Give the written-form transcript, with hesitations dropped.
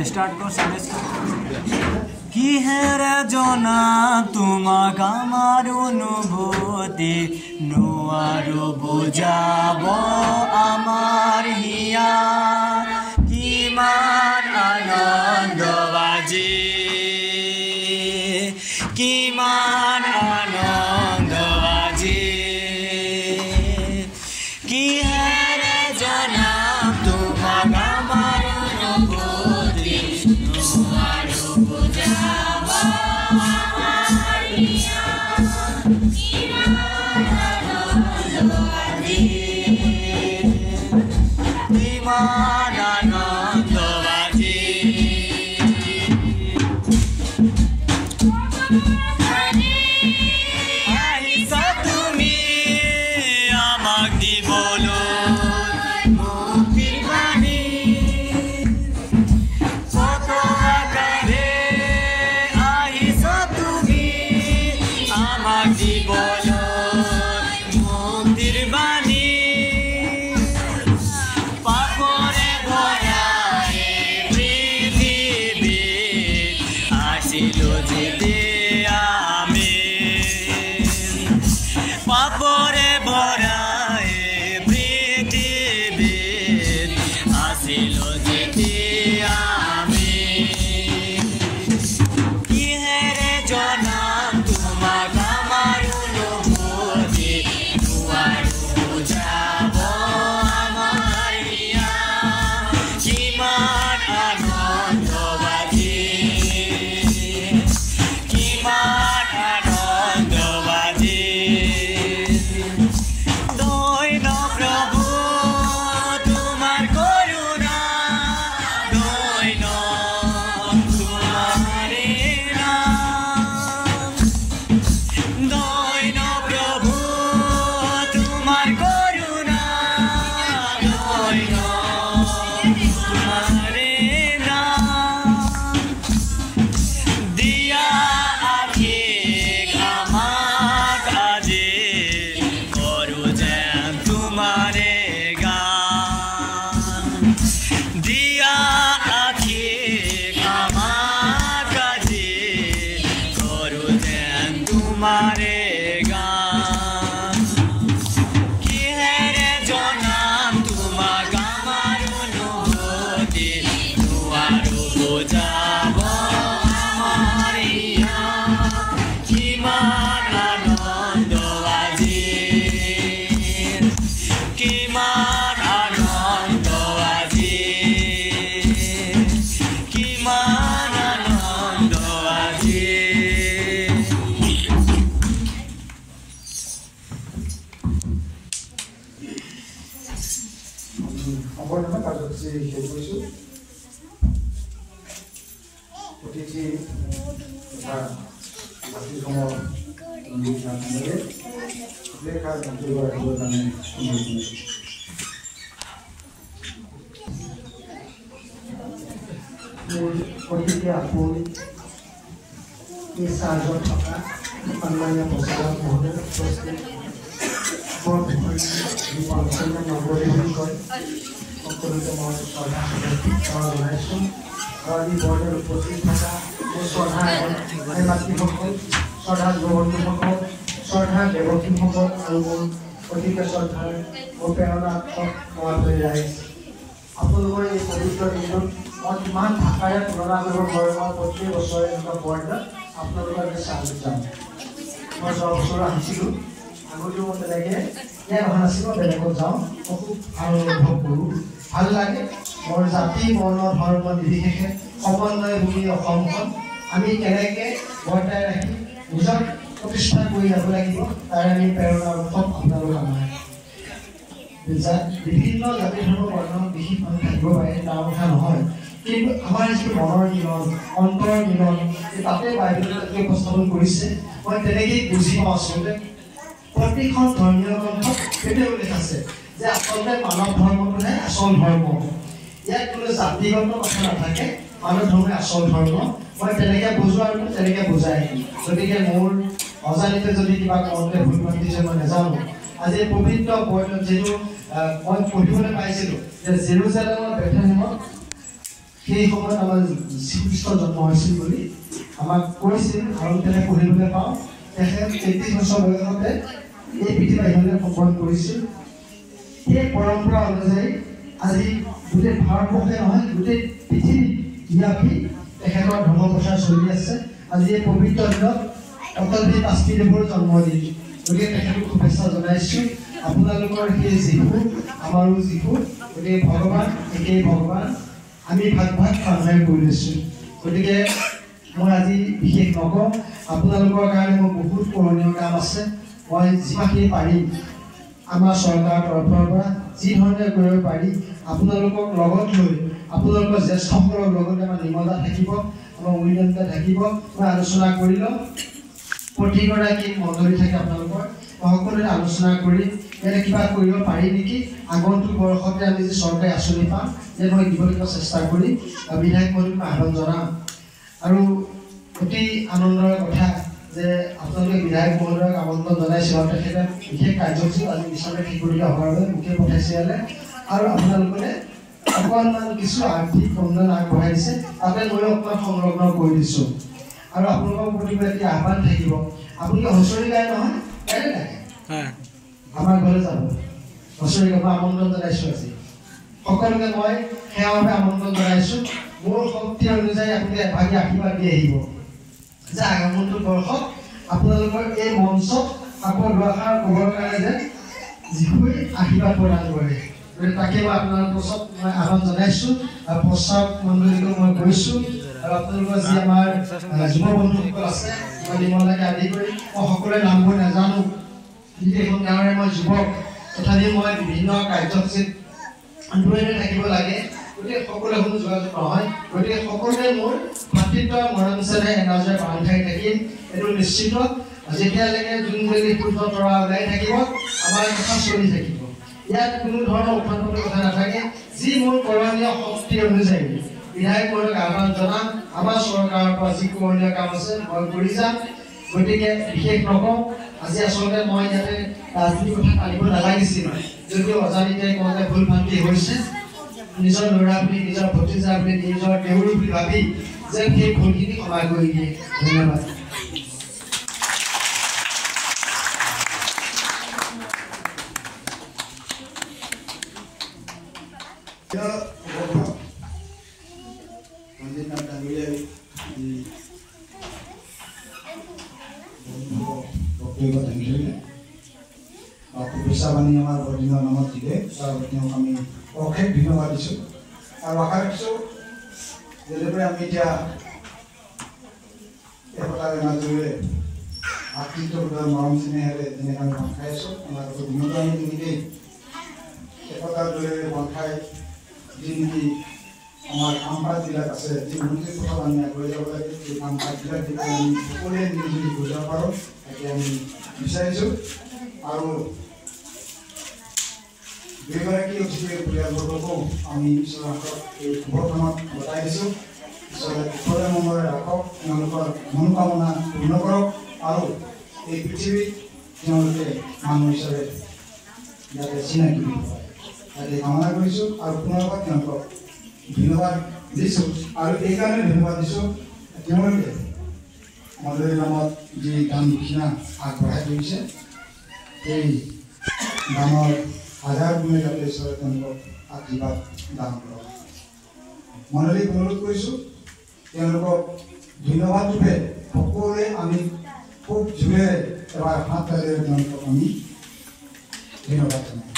start कर संदेश কি হেৰে জনা তোমাক আমাৰ অনুভূতি নোয়াৰো বুজাব আমার হিয়া কিমান আনন্দ বাজি কিমান আনন্দ বাজি কি হেরে জনা তোমাক আমার অনুভূতি নোয়াৰো বুজাব আমার হিয়া কিমান আনন্দ বাজি কিমান আনন্দ বাজি আহিছা তুমি আমাক দিবলৈ মুক্তিৰ বাণী কত আকাৰে আহিছা তুমি আমাক দিবলৈ মুক্তিৰ বাণী পাপৰে ভৰা এই পৃথিৱীত আছিলো যেতিয়া আমি পাপৰে ভৰা এই পৃথিৱীত আছিলো যেতিয়া আমি কিহেৰে জনাম তোমাক আমাৰ অনুভূতি নোৱাৰো বুজাব আমাৰ হিয়া কিমান আনন্দ বাজি কিমান আনন্দ বাজি দৈন প্ৰভু তোমাৰ কৰুণা দৈন তোমাৰে নাম দৈন প্ৰভু তোমাৰ কৰুণা দৈন তোমাৰে নাম দিয়া আখিক আমাক আজি কৰো যেন তোমাৰে গান দিয়া আখিক আমাক আজি কৰো যেন তোমাৰে গান কিহেৰে জনাম তোমাক আমাৰ অনুভূতি নোৱাৰো বুজাব আমাৰ হিয়া কিমান আনন্দ আজি কিমান আনন্দ আজি কিমান আনন্দ আজি সম্পূৰ্ণ কাৰ্যসূচী শেষ কৰিছোঁ অতিথি তথা বাকীসমূহ লেখাৰ মন্তব্য ৰাখিবৰ কাৰণে অনুৰোধ কৰিছোঁ মোৰ অতিথি আপোন এই চাৰ্জত থকা সন্মানীয় প্ৰচাৰক মহোদয় উপস্থিত নগৰী বুলি কয় সকলোকে মই শ্ৰদ্ধা জনাইছোঁ আৰু আজি বৰ্ডত উপস্থিত থকা মোৰ শ্ৰদ্ধা মাতৃসকল শ্ৰদ্ধা যুৱতীসকল শ্ৰদ্ধা দেৱকীসকল আৰু মোৰ অতিকে শ্ৰদ্ধাৰ মোৰ প্ৰেৰণাত্মক মহাবলী ৰাইজ আপোনালোকৰ এই পবিত্ৰ দিনত মই কিমান ভাষাৰে তুলনা কৰিব পাৰোঁ মই প্ৰত্যেক বছৰে এনেকুৱা বৰ্ডত আপোনালোকৰ চাৰ্জ যাম মই যোৱা বছৰ আহিছিলোঁ আগতেও মই তেনেকৈ ইয়াত অহা নাছিলোঁ বেলেগত যাওঁ মই খুব ভাল অনুভৱ কৰোঁ ভাল লাগে মোৰ জাতি বৰ্ণ ধৰ্ম নিৰ্বিশেষে সমন্বয় ভূমি অসমখন আমি কেনেকৈ বৰ্তাই ৰাখি নিজক প্ৰতিষ্ঠা কৰি যাব লাগিব তাৰে আমি প্ৰেৰণা উৎসৱ আপোনালোক আমাৰ বিভিন্ন জাতি ধৰ্ম বৰ্ণ বিশেষ মানুহ থাকিব পাৰে তাৰ কথা নহয় কিন্তু আমাৰ যিটো মনৰ মিলন অন্তৰৰ মিলন তাতে বাইবেলত উপস্থাপন কৰিছে মই তেনেকেই বুজি পাওঁ আচলতে প্ৰতিখন ধৰ্মীয় গ্ৰন্থত সেইটোৱে উল্লেখ আছে যে আচলতে মানৱ ধৰ্মটোহে আচল ধৰ্ম ইয়াত কোনো জাতিগত কথা নাথাকে মানৱ ধৰ্মই আচল ধৰ্ম মই তেনেকৈ বুজোঁ আৰু তেনেকৈ বুজাই গতিকে মোৰ অজানিতে যদি কিবা কওঁতে ভুল ভ্ৰান্তি মই নাজানো আজি পবিত্ৰ বৰ্ণত যিটো মই পঢ়িবলৈ পাইছিলোঁ যে জেৰুজালেমৰ বেথলেহেমত সেই সময়ত আমাৰ শ্ৰীকৃষ্ণ জন্ম হৈছিল বুলি আমাক কৈছিল আৰু তেনে পঢ়িবলৈ পাওঁ তেখেত 33 বছৰ বয়সতে এই পৃথিৱী বাহিৰলৈ সম্বৰণ কৰিছিল সেই পৰম্পৰা অনুযায়ী আজি গোটেই ভাৰতবৰ্ষে নহয় গোটেই পৃথিৱীব্যাপী তেখেতৰ ধৰ্ম প্ৰচাৰ চলি আছে আজি এই পবিত্ৰ দিনত অটল বিহাৰী বাজপেয়ীদেৱৰ জন্মদিন গতিকে তেখেতক শুভেচ্ছা জনাইছোঁ আপোনালোকৰ সেই যীশু আমাৰো যীশু গতিকে ভগৱান একেই ভগৱান আমি ভাগ প্ৰাৰ্থনা কৰি লৈছোঁ গতিকে মই আজি বিশেষ নকওঁ আপোনালোকৰ কাৰণে মোৰ বহুত কৰণীয় কাম আছে মই যিমানখিনি পাৰিম আমাৰ চৰকাৰৰ তৰফৰ পৰা যি ধৰণে কৰিব পাৰি আপোনালোকক লগত লৈ আপোনালোকৰ জ্যেষ্ঠসকলৰ লগতে আমাৰ নিমদা থাকিব আমাৰ উইলন্দা থাকিব মই আলোচনা কৰি লওঁ প্ৰতিগৰাকী মণ্ডলী থাকে আপোনালোকৰ মই সকলোৰে আলোচনা কৰি ইয়াতে কিবা কৰিব পাৰি নেকি আগন্তুক বৰ্ষতে আমি যে চৰকাৰী আঁচনি পাম যে মই দিবলৈ চেষ্টা কৰি বিধায়ক মহোদয়ক আহ্বান জনাম আৰু অতি আনন্দৰ কথা যে আপোনালোকে বিধায়ক মহোদয়ক আমন্ত্ৰণ জনাইছে আৰু তেখেতে বিশেষ কাৰ্যসূচী আজি বিচনাত ঠিক কৰিবলগীয়া হোৱাৰ বাবে মোকে পঠাইছে ইয়ালৈ আৰু আপোনালোকে অকণমান কিছু আৰ্থিক অনুদান আগবঢ়াই দিছে তাতে ময়ো অকণমান সংলগ্ন কৰি দিছোঁ আৰু আপোনালোকৰ প্ৰতি এটি আহ্বান থাকিব আপোনালোকে হুঁচৰি গায় নহয় গায় নাগায় আমাৰ ঘৰলৈ যাব হুঁচৰি গাব আমন্ত্ৰণ জনাইছোঁ আজি সকলোকে মই সেৱাভাৱে আমন্ত্ৰণ জনাইছোঁ মোৰ শক্তি অনুযায়ী আপুনি এভাগি আশীৰ্বাদ দি আহিব যে আগন্তুক বৰ্ষত আপোনালোকৰ এই মঞ্চত আকৌ দুআষাৰ ক'বৰ কাৰণে যে যীশুৱে আশীৰ্বাদ প্ৰদান কৰে তাকে মই আপোনালোকৰ ওচৰত মই আহ্বান জনাইছোঁ আৰু প্ৰচাৰক মণ্ডলীকো মই কৈছোঁ আৰু আপোনালোকৰ যি আমাৰ যুৱ বন্ধুসকল আছে মই নিমলাকে আদি কৰি মই সকলোৰে নামবোৰ নাজানো এইখন গাঁৱৰে মই যুৱক তথাপি মই বিভিন্ন কাৰ্যসূচীত দূৰে থাকিব লাগে গতিকে সকলোৰে কোনো যোগাযোগ নহয় গতিকে সকলোৰে মোৰ ভাতৃত্ব মৰম চেনেহ এনাজৰে বান্ধ খাই থাকিম এইটো নিশ্চিত যেতিয়ালৈকে যোনজনী সূৰ্য তৰা ওলাই থাকিব আমাৰ কথা চলি থাকিব ইয়াত কোনো ধৰণৰ উত্থাপনৰ কথা নাথাকে যি মোৰ কৰণীয় শক্তি অনুযায়ী বিধায়ক মহোদয়ক আহ্বান জনাম আমাৰ চৰকাৰৰ পৰা যি কৰণীয় কাম আছে মই কৰি যাম গতিকে বিশেষ নকওঁ আজি আচলতে মই ইয়াতে ৰাজনীতিৰ কথা পাতিব নালাগিছিল যদিও অজানিতে কওঁতে ভুল ভ্ৰান্তি হৈছে নিজৰ ল'ৰা বুলি নিজৰ ভতিজা বুলি নিজৰ দেউৰী বুলি ভাবি যে সেই ভুলখিনি ক্ষমা কৰি দিয়ে ধন্যবাদ পেচাবানী আমাৰ বৰদিনৰ নামত দিলে তেওঁক আমি অশেষ ধন্যবাদ দিছোঁ আৰু আশা ৰাখিছোঁ যেনেদৰে আমি এতিয়া একতাৰে মাজেৰে ভাতৃত্ববোধৰ মৰম চেনেহেৰে যেনেকৈ আমি বন্ধ খাই আছোঁ আমাৰ দিনতো আমি তেনেকেই একতাৰ দৰে বন্ধ খাই যি নেকি আমাৰ কাম কাজবিলাক আছে যি উন্নতিৰ পথত আমি আগুৱাই যাব লাগে সেই কাম কাজবিলাক যেতিয়া আমি সকলোৱে মিলিজুলি কৰি যাব পাৰোঁ তাকে আমি বিচাৰিছোঁ আৰু দুয়োগৰাকী অতিথিৰ পৰিয়ালবৰ্গকো আমি ঈশ্বৰৰ হাতত এই শুভ কামত বটাই দিছোঁ ঈশ্বৰে কুশলে মংগলে ৰাখক তেওঁলোকৰ মনোকামনা পূৰ্ণ কৰক আৰু এই পৃথিৱীত তেওঁলোকে মানুহ হিচাপে যাতে চিনাকি দিব পাৰে তাকে কামনা কৰিছোঁ আৰু পুনৰবাৰ তেওঁলোকক ধন্যবাদ দিছোঁ আৰু এইকাৰণে ধন্যবাদ দিছোঁ তেওঁলোকে মণ্ডলীৰ নামত যি দান দক্ষিণা আগবঢ়াই কৰিছে এই দানৰ হাজাৰ গুণে যাতে ঈশ্বৰে তেওঁলোকক আশীৰ্বাদ দান কৰক মণ্ডলীক অনুৰোধ কৰিছোঁ তেওঁলোকক ধন্যবাদ ৰূপে সকলোৱে আমি খুব জোৰেৰে এবাৰ হাত তালেৰে তেওঁলোকক আমি ধন্যবাদ জনাওঁ